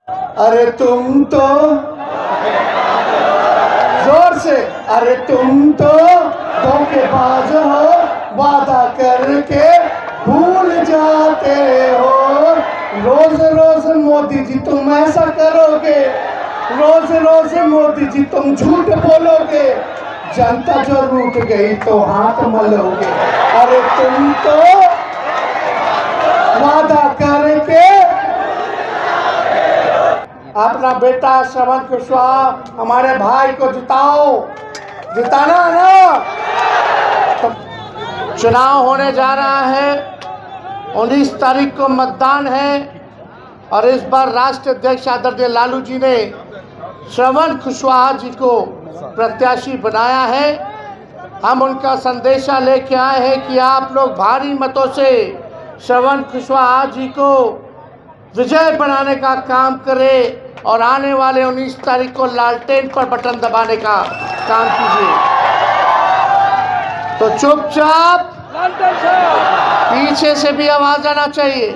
अरे तुम तो जोर से, अरे तुम तो धोखेबाज हो, वादा करके भूल जाते हो। रोज रोज मोदी जी तुम ऐसा करोगे, रोज रोज मोदी जी तुम झूठ बोलोगे, जनता जो रूठ गई तो हाथ मलोगे। अरे तुम तो वादा करके अपना बेटा श्रवण कुशवाहा हमारे भाई को जिताओ, जिताना ना। तो चुनाव होने जा रहा है, 19 तारीख को मतदान है और इस बार राष्ट्रीय अध्यक्ष आदरणीय लालू जी ने श्रवण कुशवाहा जी को प्रत्याशी बनाया है। हम उनका संदेशा लेके आए हैं कि आप लोग भारी मतों से श्रवण कुशवाहा जी को विजय बनाने का काम करें और आने वाले 19 तारीख को लालटेन पर बटन दबाने का काम कीजिए। तो चुपचाप, पीछे से भी आवाज आना चाहिए,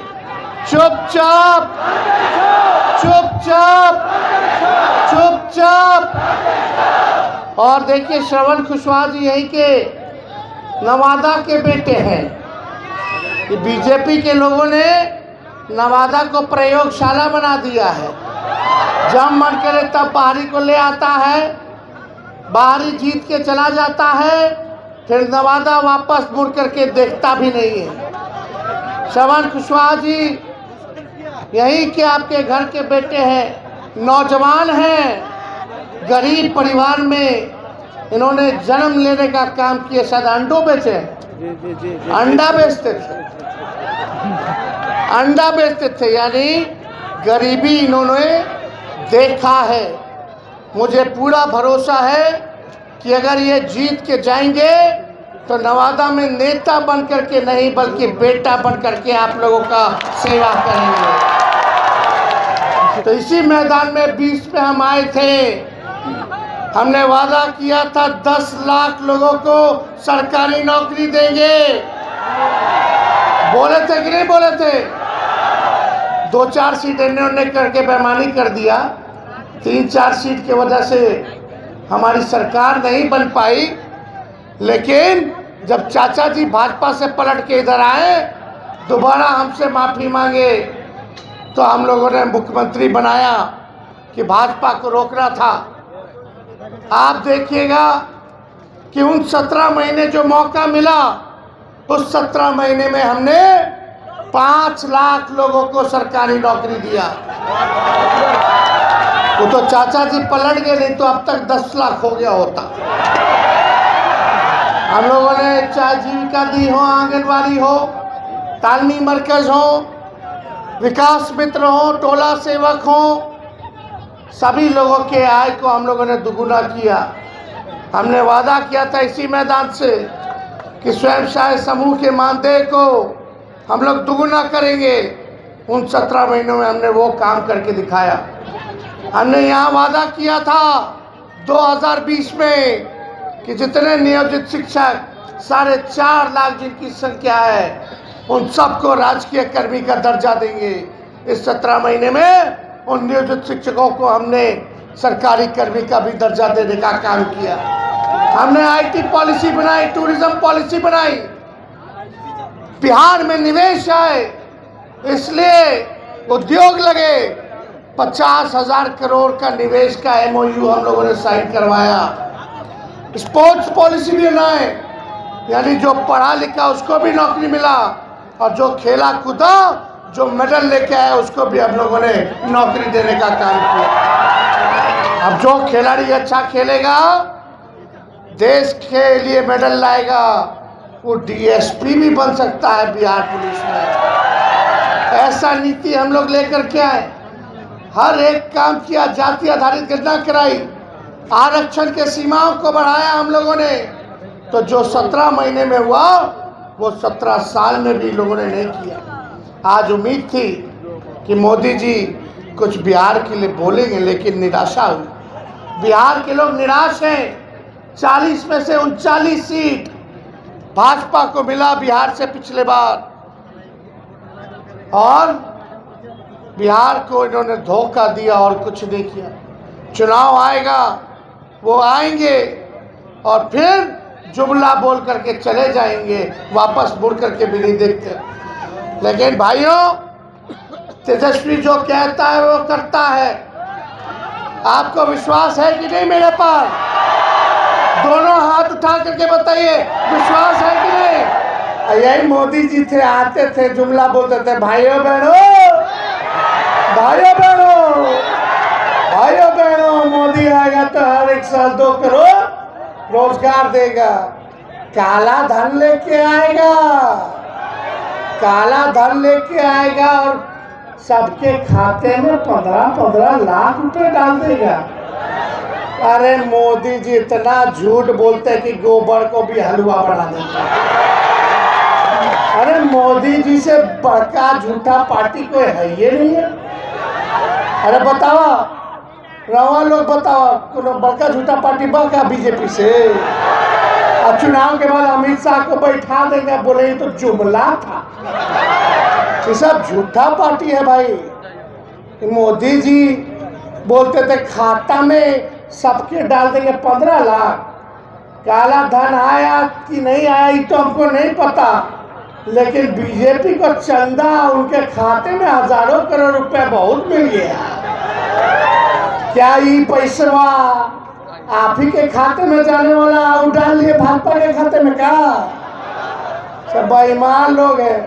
चुपचाप चुपचाप चुपचाप। और देखिए, श्रवण कुशवाहा जी यहीं के नवादा के बेटे हैं। ये बीजेपी के लोगों ने नवादा को प्रयोगशाला बना दिया है। जब मन करे तब बाहरी को ले आता है, बाहरी जीत के चला जाता है, फिर नवादा वापस मुड़ करके देखता भी नहीं है। श्रवण कुशवाहा जी यही के आपके घर के बेटे हैं, नौजवान हैं, गरीब परिवार में इन्होंने जन्म लेने का काम किया। शायद अंडों बेचे, अंडा बेचते थे, अंडा बेचते थे, यानी गरीबी इन्होंने देखा है। मुझे पूरा भरोसा है कि अगर ये जीत के जाएंगे तो नवादा में नेता बन करके नहीं बल्कि बेटा बन करके आप लोगों का सेवा करेंगे। तो इसी मैदान में 20 में हम आए थे, हमने वादा किया था 10 लाख लोगों को सरकारी नौकरी देंगे। बोले थे कि नहीं बोले थे? 2-4 सीट इन्होंने करके बेईमानी कर दिया। 3-4 सीट की वजह से हमारी सरकार नहीं बन पाई। लेकिन जब चाचा जी भाजपा से पलट के इधर आए, दोबारा हमसे माफ़ी मांगे, तो हम लोगों ने मुख्यमंत्री बनाया कि भाजपा को रोकना था। आप देखिएगा कि उन 17 महीने जो मौका मिला, उस 17 महीने में हमने 5 लाख लोगों को सरकारी नौकरी दिया। वो तो चाचा जी पलट गए, नहीं तो अब तक 10 लाख हो गया होता। हम लोगों ने चाहे जीविका दी हो, आंगनबाड़ी हो, तालमी मरकज हो, विकास मित्र हो, टोला सेवक हो, सभी लोगों के आय को हम लोगों ने दुगुना किया। हमने वादा किया था इसी मैदान से कि स्वयं सहायता समूह के मानदेय को हम लोग दुगुना करेंगे। उन 17 महीनों में हमने वो काम करके दिखाया। हमने यहाँ वादा किया था 2020 में कि जितने नियोजित शिक्षक 4.5 लाख जिनकी संख्या है, उन सबको राजकीय कर्मी का दर्जा देंगे। इस 17 महीने में उन नियोजित शिक्षकों को हमने सरकारी कर्मी का भी दर्जा देने का काम किया। हमने IT पॉलिसी बनाई, टूरिज्म पॉलिसी बनाई, बिहार में निवेश आए, इसलिए उद्योग लगे। 50,000 करोड़ का निवेश का MOU हम लोगों ने साइन करवाया। स्पोर्ट्स पॉलिसी भी बनाए, यानी जो पढ़ा लिखा उसको भी नौकरी मिला, और जो खेला कूदा, जो मेडल लेके आया, उसको भी हम लोगों ने नौकरी देने का काम किया। अब जो खिलाड़ी अच्छा खेलेगा, देश के लिए मेडल लाएगा, वो DSP भी बन सकता है बिहार पुलिस में। ऐसा नीति हम लोग लेकर के आए, हर एक काम किया, जाति आधारित गणना कराई, आरक्षण के सीमाओं को बढ़ाया हम लोगों ने। तो जो 17 महीने में हुआ, वो 17 साल में भी लोगों ने नहीं किया। आज उम्मीद थी कि मोदी जी कुछ बिहार के लिए बोलेंगे, लेकिन निराशा हुई। बिहार के लोग निराश हैं। 40 में से 39 सीट भाजपा को मिला बिहार से पिछले बार, और बिहार को इन्होंने धोखा दिया और कुछ नहीं किया। चुनाव आएगा, वो आएंगे और फिर जुमला बोल करके चले जाएंगे, वापस मुड़ करके भी नहीं देखते। लेकिन भाइयों, तेजस्वी जो कहता है वो करता है। आपको विश्वास है कि नहीं मेरे पर? दोनों हाथ उठा करके बताइए, विश्वास है कि नहीं? यही मोदी जी थे, आते थे, जुमला बोलते थे, भाइयों बहनों, भाइयों बहनों, भाइयों बहनों, मोदी आएगा तो हर 1 साल 2 करोड़ रोजगार देगा। काला धन लेके आएगा, काला धन लेके आएगा और सबके खाते में 15-15 लाख रुपए डाल देगा। अरे मोदी जी इतना झूठ बोलते हैं कि गोबर को भी हलवा बना देते हैं। अरे मोदी जी से बड़का झूठा पार्टी कोई है ये नहीं है। अरे बताओ, रवा लोग बताओ, बड़का झूठा पार्टी बड़का बीजेपी से। और चुनाव के बाद अमित शाह को बैठा देंगे, बोले तो जुमला था। ये सब झूठा पार्टी है भाई। मोदी जी बोलते थे खाता में सबके डाल देंगे 15 लाख। काला धन आया कि नहीं आया ये तो हमको नहीं पता, लेकिन बीजेपी को चंदा उनके खाते में हजारों करोड़ रुपए बहुत मिल गया। क्या ये पैसा आप ही के खाते में जाने वाला वो डाल दिए भाजपा के खाते में? क्या सब बेईमान लोग हैं।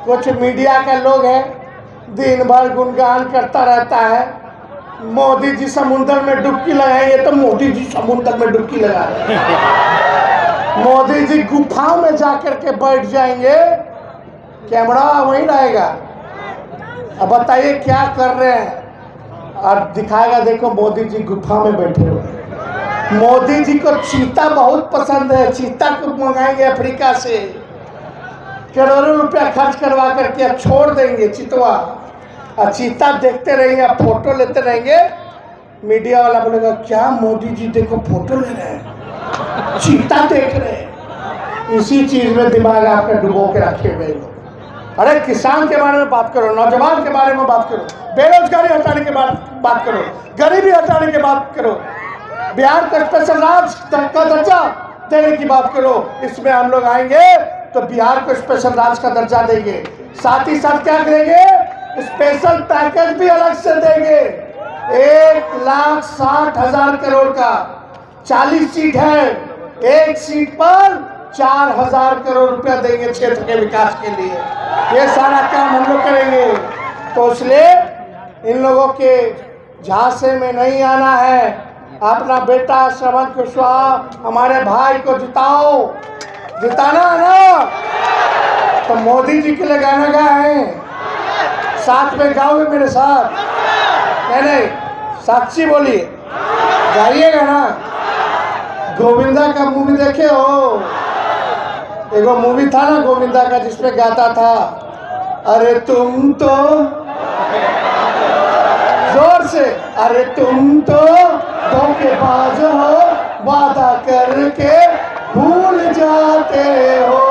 कुछ मीडिया के लोग हैं, दिन भर गुणगान करता रहता है, मोदी जी समुद्र में डुबकी लगाएंगे तो मोदी जी समुद्र में डुबकी लगा रहे हैं। मोदी जी गुफाओं में जाकर के बैठ जाएंगे, कैमरा वहीं रहेगा। अब बताइए क्या कर रहे हैं? और दिखाएगा, देखो मोदी जी गुफा में बैठे हुए। मोदी जी को चीता बहुत पसंद है, चीता को मंगाएंगे अफ्रीका से, करोड़ों रुपया खर्च करवा करके छोड़ देंगे चितवा, और चीता देखते रहेंगे, फोटो लेते रहेंगे। मीडिया वाला बोलेगा क्या मोदी जी देखो फोटो ले रहे हैं, चीता देख रहे हैं। इसी चीज में दिमाग आपका डुबो के रखे हुए लोग। अरे किसान के बारे में बात करो, नौजवान के बारे में बात करो, बेरोजगारी हटाने के बात करो, गरीबी हटाने की बात करो, बिहार को स्पेशल राज्य का दर्जा देने की बात करो। इसमें हम लोग आएंगे तो बिहार को स्पेशल राज्य का दर्जा देंगे। साथ ही साथ क्या करेंगे? स्पेशल पैकेज भी अलग से देंगे। 1,60,000 करोड़ का 40 सीट है, एक सीट पर 4,000 करोड़ रुपया देंगे क्षेत्र के विकास के लिए। ये सारा काम हम लोग करेंगे। तो इसलिए इन लोगों के झांसे में नहीं आना है। अपना बेटा श्रवण कुशवाहा हमारे भाई को जिताओ, जिताना है ना। तो मोदी जी के लिए गाना गाए, साथ में गाओगे मेरे साथ? नहीं, साक्षी बोलिए, गाइएगा ना। गोविंदा का मूवी देखे हो? एगो मूवी था ना गोविंदा का, जिसमें गाता था, अरे तुम तो, जोर से, अरे तुम तो धोखेबाज हो, वादा करके भूल जाते हो।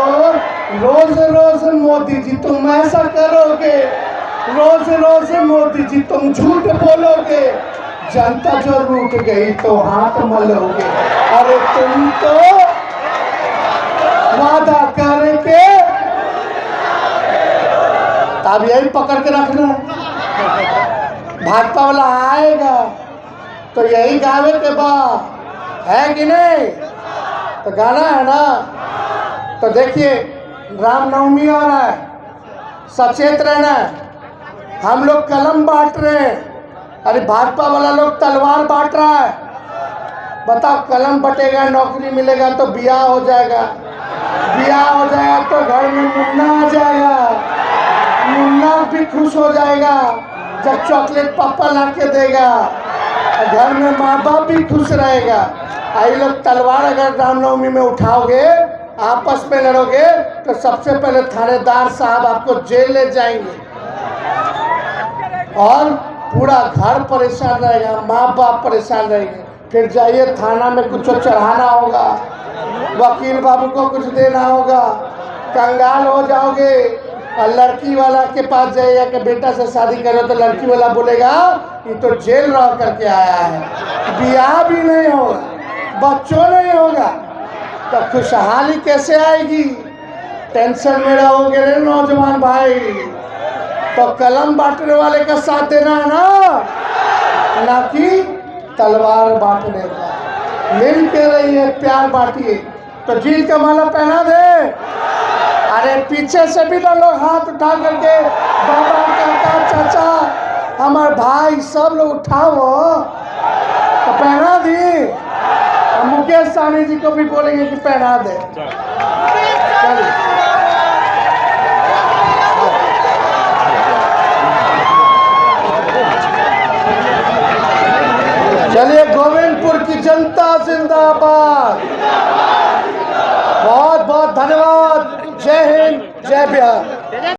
रोज रोज मोदी जी तुम ऐसा करोगे, रोज रोज मोदी जी तुम झूठ बोलोगे, जनता जो रूठ गई तो हाथ मलोगे। अरे तुम तो वादा करके, अब यही पकड़ के रखना। भाजपा वाला आएगा तो यही गावे के बाद, है कि नहीं? तो गाना है ना। तो देखिए रामनवमी आ रहा है, सचेत रहना है। हम लोग कलम बांट रहे हैं, अरे भाजपा वाला लोग तलवार बांट रहा है। बताओ, कलम बटेगा, नौकरी मिलेगा तो ब्याह हो जाएगा, ब्याह हो जाएगा तो घर में मुन्ना आ जाएगा, मुन्ना भी खुश हो जाएगा जब चॉकलेट पापा ला के देगा, घर में माँ बाप भी खुश रहेगा। आई लोग तलवार अगर रामनवमी में उठाओगे, आपस में लड़ोगे, तो सबसे पहले थानेदार साहब आपको जेल ले जाएंगे और पूरा घर परेशान रहेगा, माँ बाप परेशान रहेंगे। फिर जाइए थाना में कुछ चढ़ाना होगा, वकील बाबू को कुछ देना होगा, कंगाल हो जाओगे। और लड़की वाला के पास जाइएगा कि बेटा से शादी करो तो लड़की वाला बोलेगा ये तो जेल रह करके आया है, ब्याह भी नहीं होगा, बच्चों नहीं होगा, तो खुशहाली कैसे आएगी? टेंशन में रहोगे रे नौजवान भाई। तो कलम बांटने वाले का साथ देना है ना कि तलवार बांटने का। मिल के रहिए, प्यार बांटिए। तो जीत का माला पहना दे। अरे पीछे से भी ना लोग हाथ उठा करके बाबा, काका, चाचा, हमारे भाई सब लोग उठाओ तो पहना दी। हम मुकेश सहनी जी को भी बोलेंगे कि पहना दे। चलिए, गोविंदपुर की जनता जिंदाबाद। बहुत बहुत धन्यवाद। जय हिंद, जय बिहार।